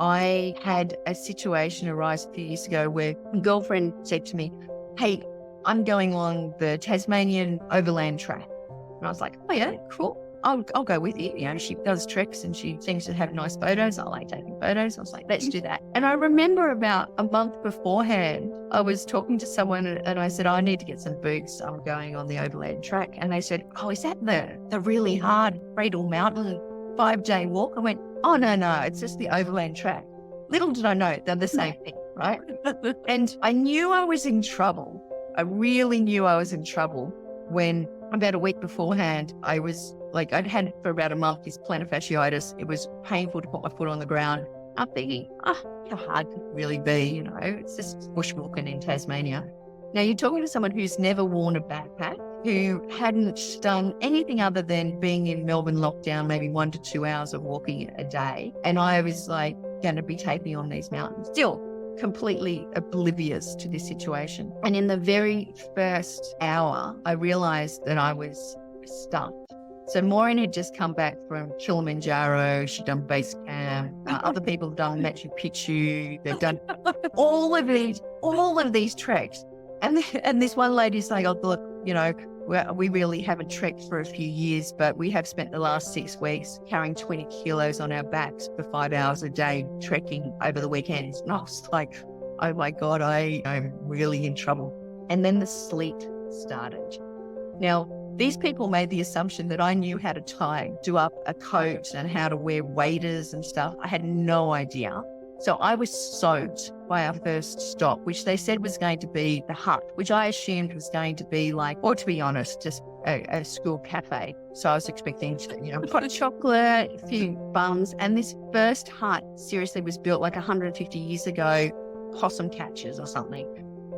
I had a situation arise a few years ago where a girlfriend said to me, hey, I'm going on the Tasmanian Overland Track. And I was like, oh yeah, cool. I'll go with you. You know, she does treks and she seems to have nice photos. I like taking photos. I was like, let's do that. And I remember about a month beforehand, I was talking to someone and I said, I need to get some boots. I'm going on the Overland Track. And they said, oh, is that the really hard Cradle Mountain 5-day walk? I went, oh, no, it's just the Overland Track. Little did I know they're the same thing, right? And I knew I was in trouble. I really knew I was in trouble when about a week beforehand, I was like, I'd had for about a month this plantar fasciitis. It was painful to put my foot on the ground. I'm thinking, how hard could it really be? You know, it's just bushwalking in Tasmania. Now you're talking to someone who's never worn a backpack, who hadn't done anything other than being in Melbourne lockdown, maybe 1 to 2 hours of walking a day. And I was like going to be taking on these mountains, still completely oblivious to this situation. And in the very first hour, I realized that I was stumped. So Maureen had just come back from Kilimanjaro. She'd done base camp. Other people have done Machu Picchu. They've done all of these treks. And this one lady's like, oh, look, you know, we really haven't trekked for a few years, but we have spent the last 6 weeks carrying 20 kilos on our backs for 5 hours a day, trekking over the weekends. And I was like, oh my God, I'm really in trouble. And then the sleet started. Now, these people made the assumption that I knew how to do up a coat and how to wear waders and stuff. I had no idea. So I was soaked by our first stop, which they said was going to be the hut, which I assumed was going to be like, or to be honest, just a school cafe. So I was expecting to, you know, pot of chocolate, a few buns. And this first hut seriously was built like 150 years ago, possum catchers or something.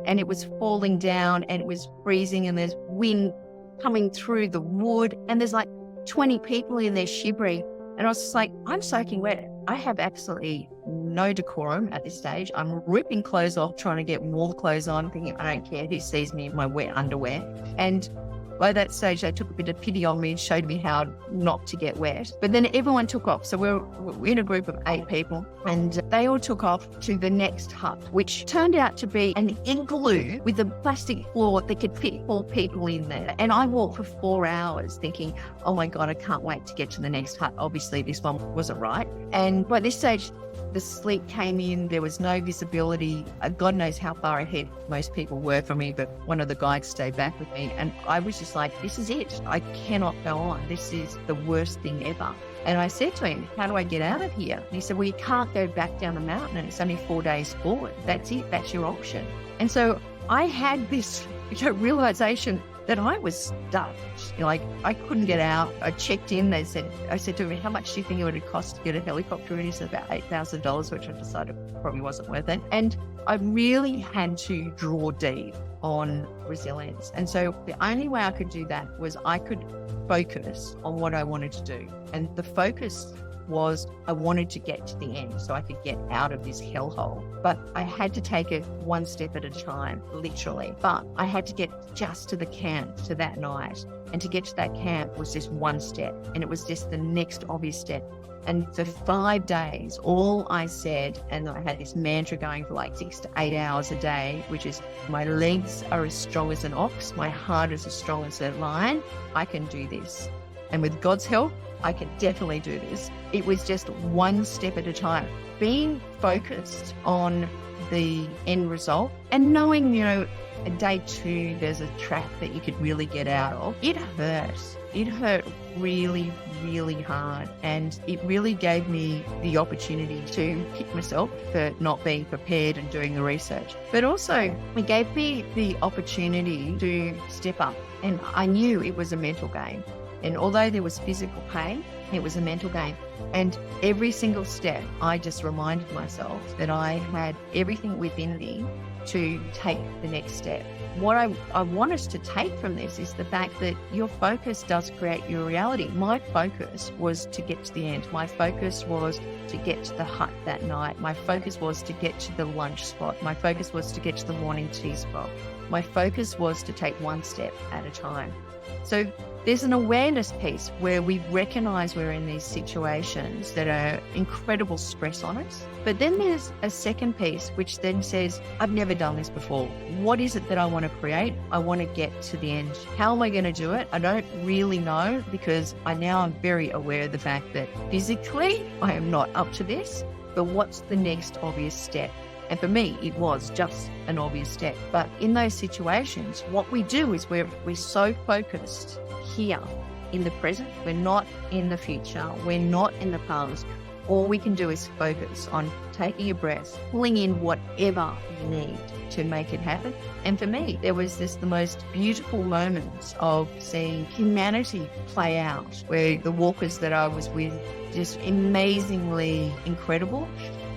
And it was falling down and it was freezing and there's wind coming through the wood and there's like 20 people in there shivering. And I was just like, I'm soaking wet. I have absolutely no decorum at this stage. I'm ripping clothes off, trying to get warm clothes on, thinking I don't care who sees me in my wet underwear. And by that stage, they took a bit of pity on me and showed me how not to get wet. But then everyone took off. So we're in a group of 8 people and they all took off to the next hut, which turned out to be an igloo with a plastic floor that could fit 4 people in there. And I walked for 4 hours thinking, oh my God, I can't wait to get to the next hut. Obviously, this one wasn't right. And by this stage, the sleet came in, there was no visibility. God knows how far ahead most people were from me, but one of the guides stayed back with me. And I was just like, this is it. I cannot go on. This is the worst thing ever. And I said to him, how do I get out of here? And he said, well, you can't go back down the mountain and it's only 4 days forward. That's it. That's your option. And so I had this realization that I was stuck. Like I couldn't get out. I checked in. I said to him, how much do you think it would cost to get a helicopter? And he said about $8,000, which I decided probably wasn't worth it. And I really had to draw deep on resilience. And so the only way I could do that was I could focus on what I wanted to do. And the focus was I wanted to get to the end so I could get out of this hellhole. But I had to take it one step at a time, literally. But I had to get just to the camp, to that night. And to get to that camp was just one step. And it was just the next obvious step. And for 5 days, all I said, and I had this mantra going for like 6 to 8 hours a day, which is my legs are as strong as an ox, my heart is as strong as a lion. I can do this. And with God's help, I can definitely do this. It was just one step at a time. Being focused on the end result and knowing, at day 2, there's a trap that you could really get out of. It hurt. It hurt really, really hard. And it really gave me the opportunity to kick myself for not being prepared and doing the research. But also, it gave me the opportunity to step up. And I knew it was a mental game. And although there was physical pain, it was a mental game. And every single step, I just reminded myself that I had everything within me to take the next step. What I want us to take from this is the fact that your focus does create your reality. My focus was to get to the end. My focus was to get to the hut that night. My focus was to get to the lunch spot. My focus was to get to the morning tea spot. My focus was to take one step at a time. So there's an awareness piece where we recognize we're in these situations that are incredible stress on us. But then there's a second piece, which then says, I've never done this before. What is it that I want to create? I want to get to the end. How am I going to do it? I don't really know, because I'm very aware of the fact that physically I am not up to this. But what's the next obvious step? And for me, it was just an obvious step. But in those situations, what we do is we're so focused here in the present. We're not in the future. We're not in the past. All we can do is focus on taking a breath, pulling in whatever you need to make it happen. And for me, there was the most beautiful moments of seeing humanity play out, where the walkers that I was with, just amazingly incredible.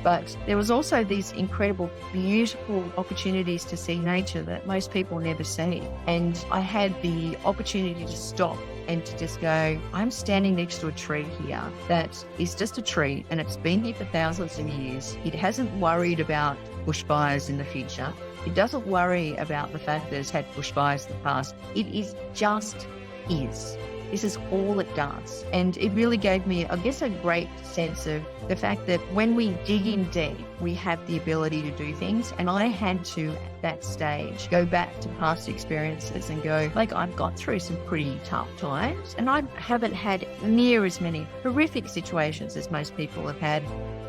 But there was also these incredible, beautiful opportunities to see nature that most people never see. And I had the opportunity to stop and to just go, I'm standing next to a tree here that is just a tree, and it's been here for thousands of years. It hasn't worried about bushfires in the future. It doesn't worry about the fact that it's had bushfires in the past. It is just is. This is all it does. And it really gave me, I guess, a great sense of the fact that when we dig in deep, we have the ability to do things. And I had to, at that stage, go back to past experiences and go, I've got through some pretty tough times, and I haven't had near as many horrific situations as most people have had,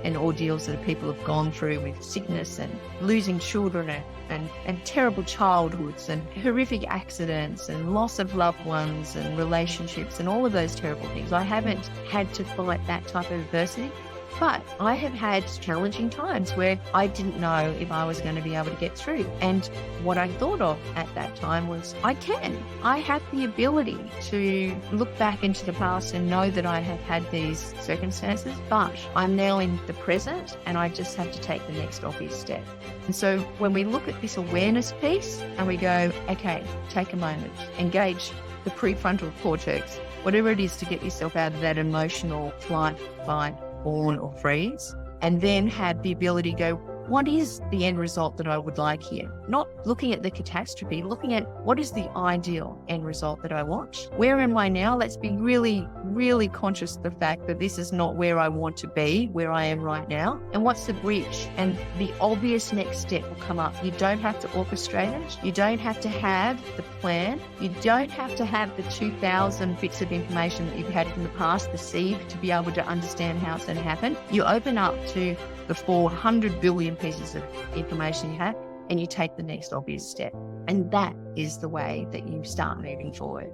and ordeals that people have gone through with sickness and losing children and terrible childhoods and horrific accidents and loss of loved ones and relationships and all of those terrible things. I haven't had to fight that type of adversity. But I have had challenging times where I didn't know if I was going to be able to get through. And what I thought of at that time was, I have the ability to look back into the past and know that I have had these circumstances, but I'm now in the present and I just have to take the next obvious step. And so when we look at this awareness piece and we go, okay, take a moment, engage the prefrontal cortex, whatever it is to get yourself out of that emotional flight, fight, fawn or freeze, and then have the ability to go, what is the end result that I would like here? Not looking at the catastrophe, looking at what is the ideal end result that I want? Where am I now? Let's be really, really conscious of the fact that this is not where I want to be, where I am right now. And what's the bridge? And the obvious next step will come up. You don't have to orchestrate it. You don't have to have the plan. You don't have to have the 2,000 bits of information that you've had in the past, the sieve, to be able to understand how it's going to happen. You open up to the 400 billion pieces of information you have, and you take the next obvious step. And that is the way that you start moving forward.